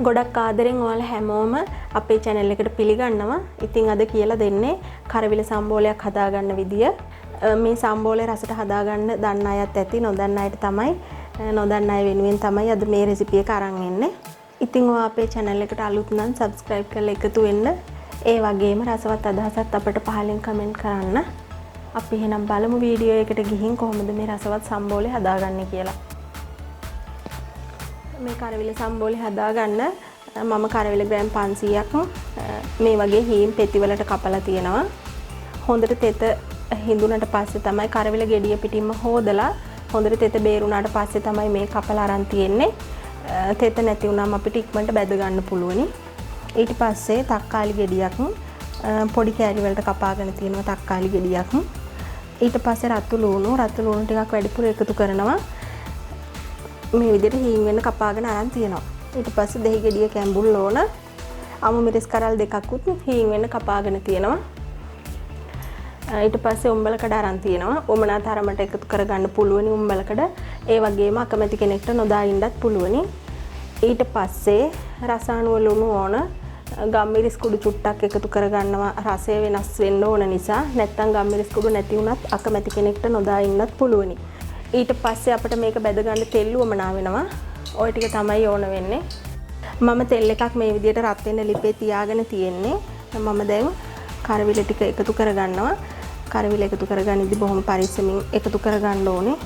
ගොඩක් ආදරෙන් ඔයාලා හැමෝම අපේ channel එකට පිළිගන්නවා. ඉතින් අද කියලා දෙන්නේ කරවිල සම්බෝලයක් හදාගන්න විදිය. මේ සම්බෝලේ රසට හදාගන්න දන්න අයත් ඇති, නොදන්න අයට තමයි නොදන්න අය වෙනුවෙන් තමයි අද මේ රෙසිපි එක අරන් එන්නේ. ඉතින් ඔයා අපේ channel එකට අලුත් නම් subscribe කරලා එකතු වෙන්න. ඒ වගේම රසවත් අදහසක් අපිට පහලින් comment කරන්න. අපි එහෙනම් බලමු වීඩියෝ එකට ගිහින් කොහොමද මේ රසවත් සම්බෝලේ හදාගන්නේ කියලා. මේ කරවිල සම්බෝලේ හදාගන්න මම කරවිල ග්‍රෑම් 500ක් මේ වගේ හීම් පෙති වලට කපලා තියෙනවා. හොඳට තෙත හිඳුනට පස්සේ තමයි කරවිල ගෙඩිය පිටින්ම හොදලා හොඳට තෙත බේරුණාට පස්සේ තමයි මේ කපලා අරන් තියෙන්නේ. තෙත නැති වුණාම අපිට ඉක්මනට බැද ගන්න පුළුවනි. ඊට පස්සේ තක්කාලි ගෙඩියක් පොඩි කෑලි වලට කපාගෙන තියෙනවා තක්කාලි ගෙඩියක්. ඊට පස්සේ රතු ලුණු ටිකක් වැඩිපුර එකතු කරනවා. මේ විදිහට හීන් වෙන කපාගෙන අරන් තියෙනවා. ඊට පස්සේ දෙහි ගෙඩිය කැඹුල් ඕන අමු මිරිස් කරල් දෙකකුත් හීන් වෙන කපාගෙන තියෙනවා. ඊට පස්සේ උම්බලකඩ අරන් තියෙනවා. උමනා තරමට එකතු කරගන්න පුළුවනි උම්බලකඩ. ඒ වගේම අකමැති කෙනෙක්ට නොදා ඉන්නත් පුළුවනි. ඊට පස්සේ රසායනික ලුණු ඕන. ගම්මිරිස් කුඩු චුට්ටක් එකතු කරගන්නවා රසය වෙනස් වෙන්න ඕන නිසා. නැත්නම් ගම්මිරිස් කුඩු නැති වුණත් අකමැති කෙනෙක්ට නොදා ඉන්නත් පුළුවනි. ඊට පස්සේ අපිට මේක බෙද ගන්න තෙල් උවමනා වෙනවා. ওই ටික තමයි ඕන වෙන්නේ. මම තෙල් එකක් මේ විදිහට රත් වෙන ලිපේ තියාගෙන තියෙන්නේ. මම දැන් කරවිල ටික එකතු කරගන්නවා. කරවිල එකතු කරගනිද්දි බොහොම පරිස්සමින් එකතු කරගන්න ඕනේ.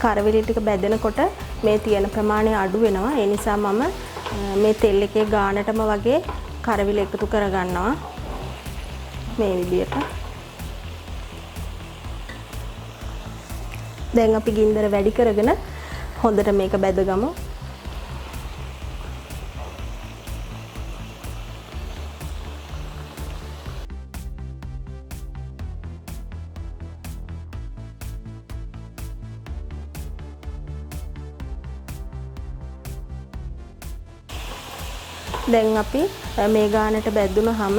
කරවිල ටික බැදෙනකොට මේ තියෙන ප්‍රමාණය අඩු වෙනවා. ඒ නිසා මම මේ තෙල් එකේ ගානටම වගේ කරවිල එකතු කරගන්නවා. මේ විදිහට. දැන් අපි ගින්දර වැඩි කරගෙන හොඳට මේක බැදගමු. දැන් අපි මේ ගානට බැදුනහම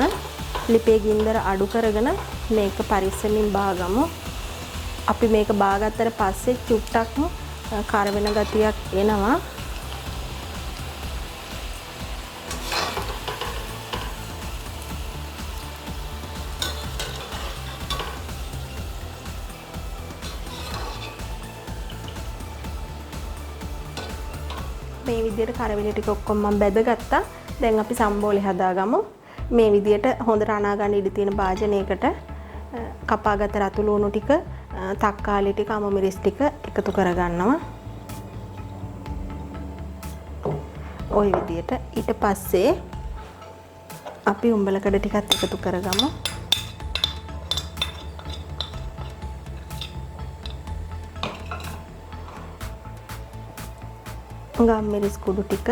ලිපේ ගින්දර අඩු කරගෙන මේක පරිස්සමින් බාගමු. අපි මේක බාගත්තට පස්සේ චුට්ටක් කර වෙන ගතියක් එනවා. මේ විදිහට කරවිල ටික ඔක්කොම මම බැදගත්තා. දැන් අපි සම්බෝලේ හදාගමු. මේ විදිහට හොඳට අනා ගන්න ඉඩ තියෙන භාජනයකට කපාගත්ත රතු ලුණු ටික, තක්කාලි ටික, අමු මිරිස් ටික එකතු කරගන්නවා. ওই විදිහට. ඊට පස්සේ අපි උම්බලකඩ ටිකත් එකතු කරගමු. ගම්මිරිස් කුඩු ටික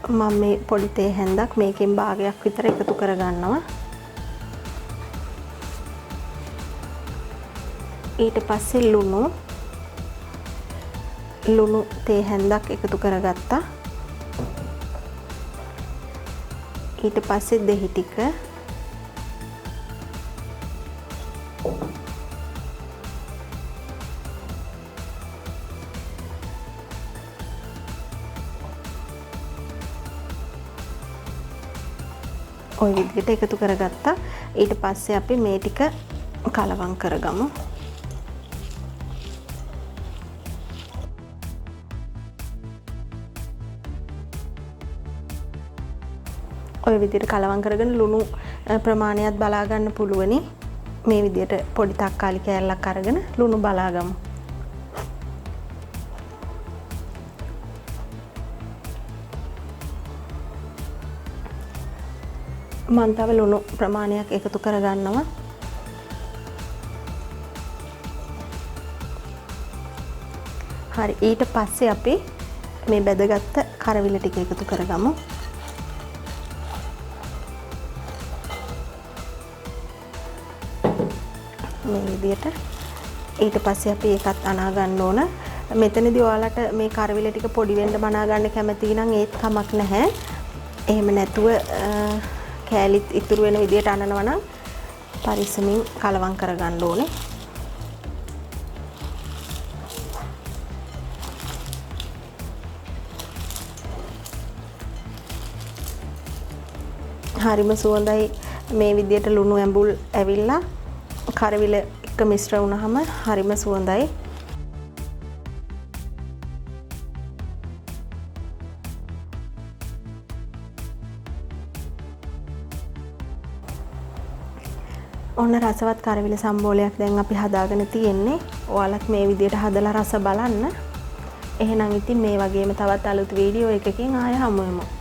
මම මේ පොඩි තේ හැන්දක් මේකෙන් භාගයක් විතර එකතු කරගන්නවා. ඊට පස්සේ ලුණු තේ හැන්දක් එකතු කරගත්තා. ඊට පස්සේ දෙහි ටික, ওই විදිහට එකතු කරගත්තා. ඊට පස්සේ අපි මේ ටික කලවම් කරගමු. ওই විදිහට කලවම් කරගෙන ලුණු ප්‍රමාණයත් බලා ගන්න පුළුවනි. මේ විදිහට පොඩි තක්කාලි කෑල්ලක් අරගෙන ලුණු බලාගමු. මම තව ලුණු ප්‍රමාණයක් එකතු කරගන්නවා. හරි. ඊට පස්සේ අපි මේ බෙදගත්ත කරවිල ටික එකතු කරගමු. මේ විදිහට ඊට පස්සේ අපි ඒකත් අනා ගන්න ඕන. මෙතනදී ඔයාලට මේ කරවිල ටික පොඩි වෙන්න බනා ගන්න කැමති නම් ඒත් කමක් නැහැ. එහෙම නැතුව කෑලිත් ඉතුරු වෙන විදියට අනනවා නම් පරිස්සමින් කලවම් කරගන්න ඕනේ. හරිම සුවඳයි මේ විදියට ලුණු ඇඹුල් ඇවිල්ලා කරවිල එක මිශ්‍ර වුණාම හරිම සුවඳයි. ඔන්න රසවත් කරවිල සම්බෝලයක් දැන් අපි හදාගෙන තියෙන්නේ. ඔයාලත් මේ විදියට හදලා රස බලන්න. එහෙනම් ඉතින් මේ වගේම තවත් අලුත් වීඩියෝ එකකින් ආයෙ හමු වෙමු.